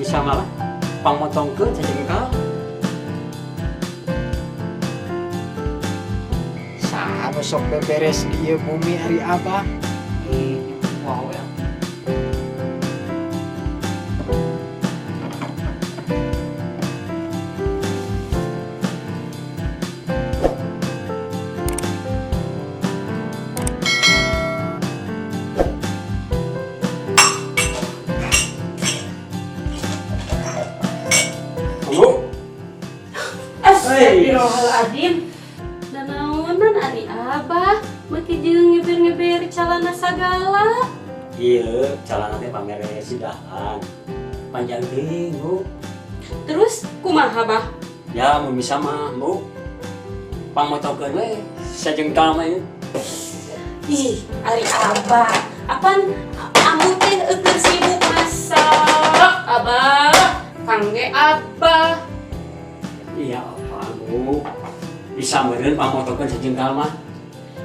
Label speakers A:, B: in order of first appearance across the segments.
A: bisa malah pamotongkeun sajengkal.
B: Saha nu sok beberes di ieu bumi ari Abah?
A: Wow ya.
C: Astagfirullahaladzim. Nanaonan ari Abah, meuki jeung ngeber-ngeber calana sagala.
A: Iya, calana teh pamere sidahan. Panjang teuing, Bu.
C: Terus kumaha Bah?
A: Ya, mun bisa mah, Bu. Pamotongkeun we sajengkal mah ieu.
C: Ih, ari Abah. Apaan amu teh euteur sibuk masak, Abah. Kangge Abah.
A: Iya, apa, Bu. Bisa meureun pamotongkeun sajengkal mah.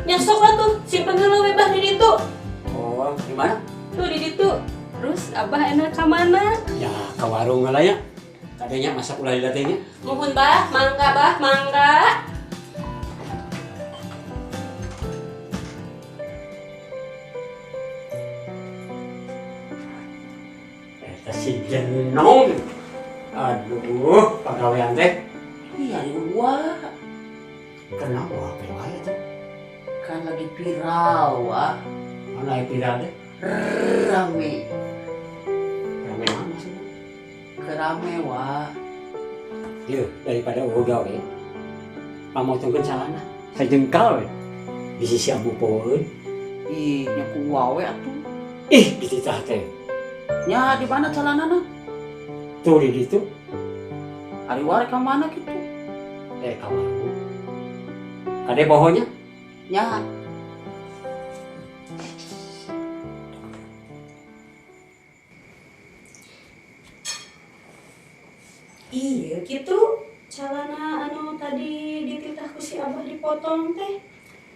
C: Nya sok atuh simpen heula we Bah di ditu.
A: Oh, gimana?
C: Tuh di ditu. Terus Abah enak ka mana?
A: Ya, ke warung lah ya. Kadenya masak ulah lila teh nya.
C: Nuhun Bah, mangga Bah, mangga.
A: Eta si Jenong. Aduh, pagawean teh.
D: Iya dua
A: Kenapa apa wae teh?
D: kan lagi viral wah,
A: Mana yang viral teh?
D: rame
A: Rame mana maksudnya?
D: kerame wah.
A: Yuk, daripada gawe. Pamotongkeun calana sajengkal we. Di sisi abu poeun.
D: Ih nyaku wawe atuh.
A: Ih, gitu tah teh.
D: Nya di mana calanana?
A: Tuh di ditu.
D: Ari ware ka mana gitu?
A: Ka warung. Kade bohonya?
D: Nya
C: Iya gitu. Calana anu tadi dititah ku si Abah dipotong teh.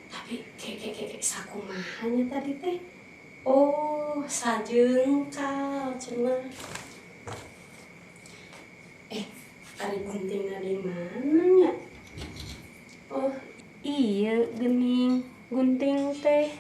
C: Tapi kek sakumahanya tadi teh. Oh, sajengkal cenah. Ari guntingna di mana nya? Oh, iya gening gunting teh.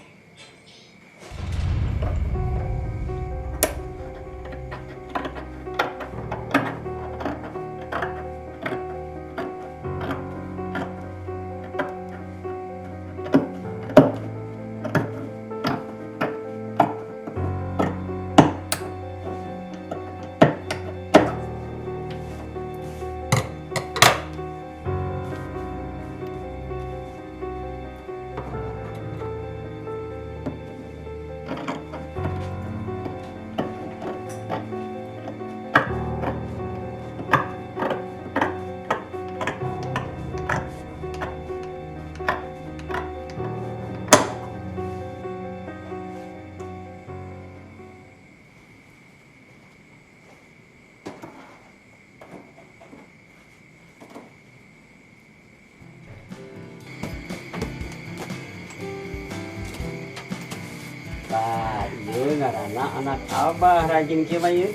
A: Nah, ieu ngaranna anak Abah rajin kieu mah ieu.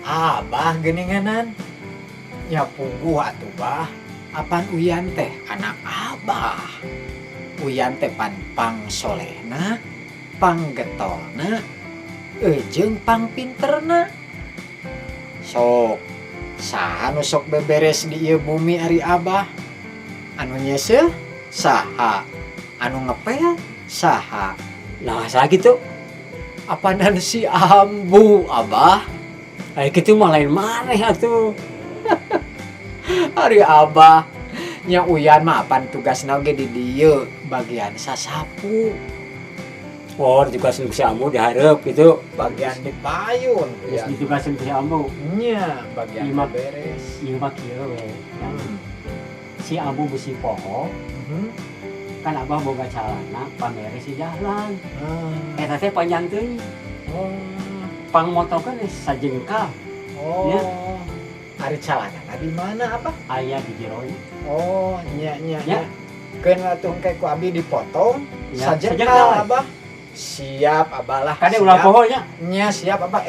B: Abah geuninganan. Nya puguh atuh Bah. Apan Uyan teh anak Abah. Uyan teh pan pangsolehna, panggetolna, jeung pangpinterna. Sok saha nu sok beberes di ieu bumi ari Abah? Anu nyesel saha? Anu ngepel saha?
A: Nah, saha kitu?
B: Apanan si Ambu Abah?
A: Aya kitu mah lain maneh atuh.
B: Ari Abah nya Uyan mah apan tugasna oge di dieu bagian sasapu,
A: Oh, ditugasin si Ambu dihareup gitu.
B: bagian dipayun
A: Terus
B: ya.
A: ditugasin si Ambu.
B: Nya bagian
A: Lima.
B: beres.
A: Ieu mah kieu we. Si Ambu besi poho, kan Abah boga calana pamere si Dahlan. Eta teh panjang teuing. Pangmotokeun sajengkal. Ya.
B: Ari calana di mana Abah?
A: Aya di jeronya.
B: Oh, nya nya
A: Ya.
B: nya. Keun atuh engke ku abi dipotong
A: Ya,
B: sajengkal
A: sajengkal.
B: Abah. Siap Abah lah.
A: Kade
B: siap.
A: ulah pohonya.
B: Nya siap Abah.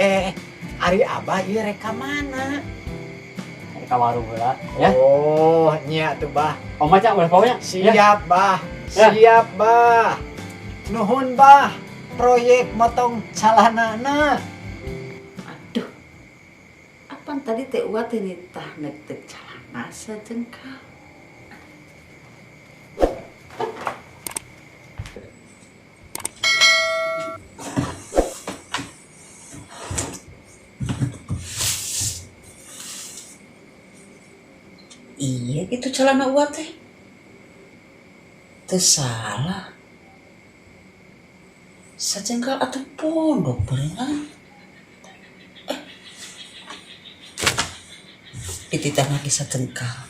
B: Ari abah ieu reka mana?
A: Ka warung heula ya.
B: Oh, nya tuh bah.
A: Oma cak boleh pokoknya.
B: Siap bah.
A: Ya.
B: Siap bah. Nuhun bah. Proyek motong calanana.
D: Aduh. Apaan tadi teh uat ini tah nektek calana sajengkal. Iya gitu celana uat teh. Teu salah. Sajengkal atuh pondok berenang. Dititah lagi sajengkal.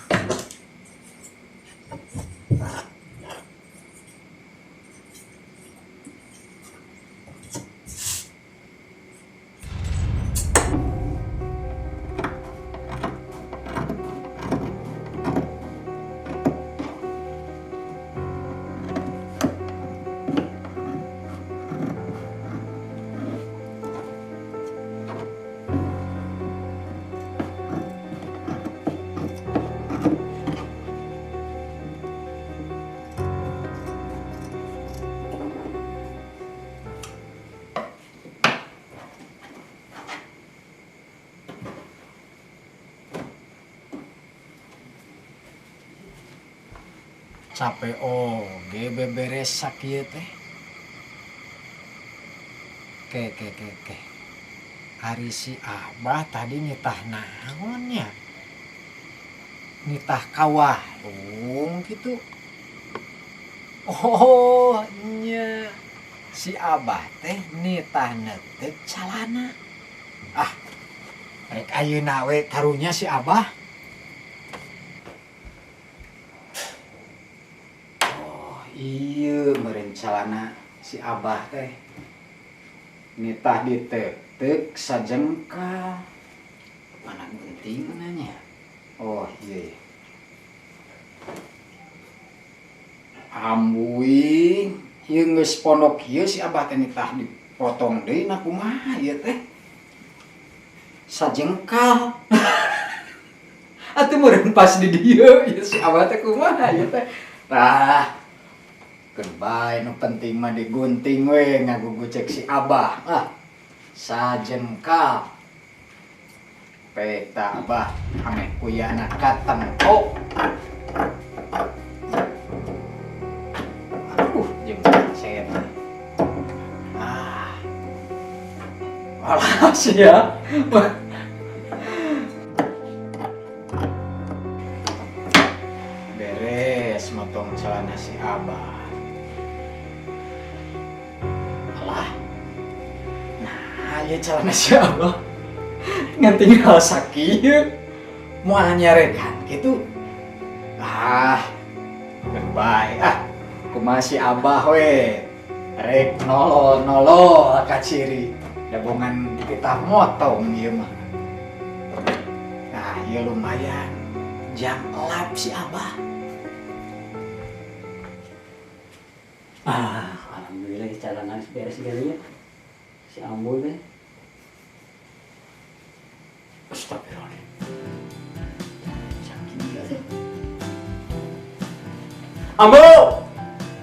B: Capek oge beberes sakieu teh. Ke. Hari si abah tadi nitah naon nya? Nitah kawarung gitu. Oh, nya. Si abah teh nitah netek calana. Ah, rek ayeuna we karunya si abah. Iya meureun calana si abah teh nitah ditetek sajengkal. Mana gunting nanya? Oh iya. Ambuing, ieu geus pondok ieu si abah teh nitah dipotong deui na kumaha ieu teh? Sajengkal. Atuh meureun pas di dieu ieu si abah teh kumaha ieu teh? Tah Kerbay, nu penting mah digunting we ngagugucek si abah. Ah, sajengkal. Peta abah, ame kuyana katengkok. Aduh, jeung set. Ah. Alah sia. Beres motong celana si abah. Ieu calana si abah ngan tinggal sakieu moal nyarekan kitu. Ah, kerbay kumaha si abah we rek nolol ka ciri dabongan kita motong ieu mah. Nah, ieu lumayan jam elap si abah.
A: Alhamdulillah calana beres geunya. Si Ambo teh. Astagfirullah. Ambo!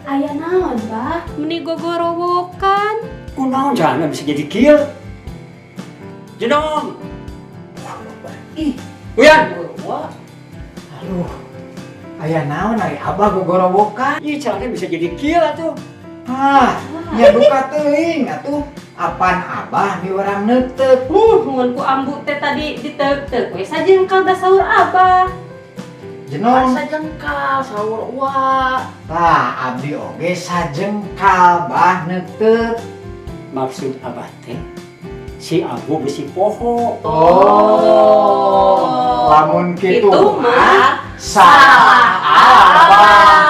C: Aya naon, Bah? Meni gogorowokan.
A: Kunaon jangan bisa jadi kieu. Jenong. Ih, Uyan.
D: Wah,
B: Aduh. Aya naon ari abah gogorowokan?
A: Ih, celana bisa jadi kieu atuh.
B: Ya buka teuing atuh. Apaan abah di orang neuteuk.
C: Mun ku ambu teh tadi diteuk-teuk we sajengkal da saur Abah.
B: Jenong.
D: sajengkal sahur uat.
B: Tah abdi oge sajengkal bah neuteuk.
A: Maksud abah teh si Ambo besi poho.
B: Lamun kitu
C: Itu mah
B: salah abah.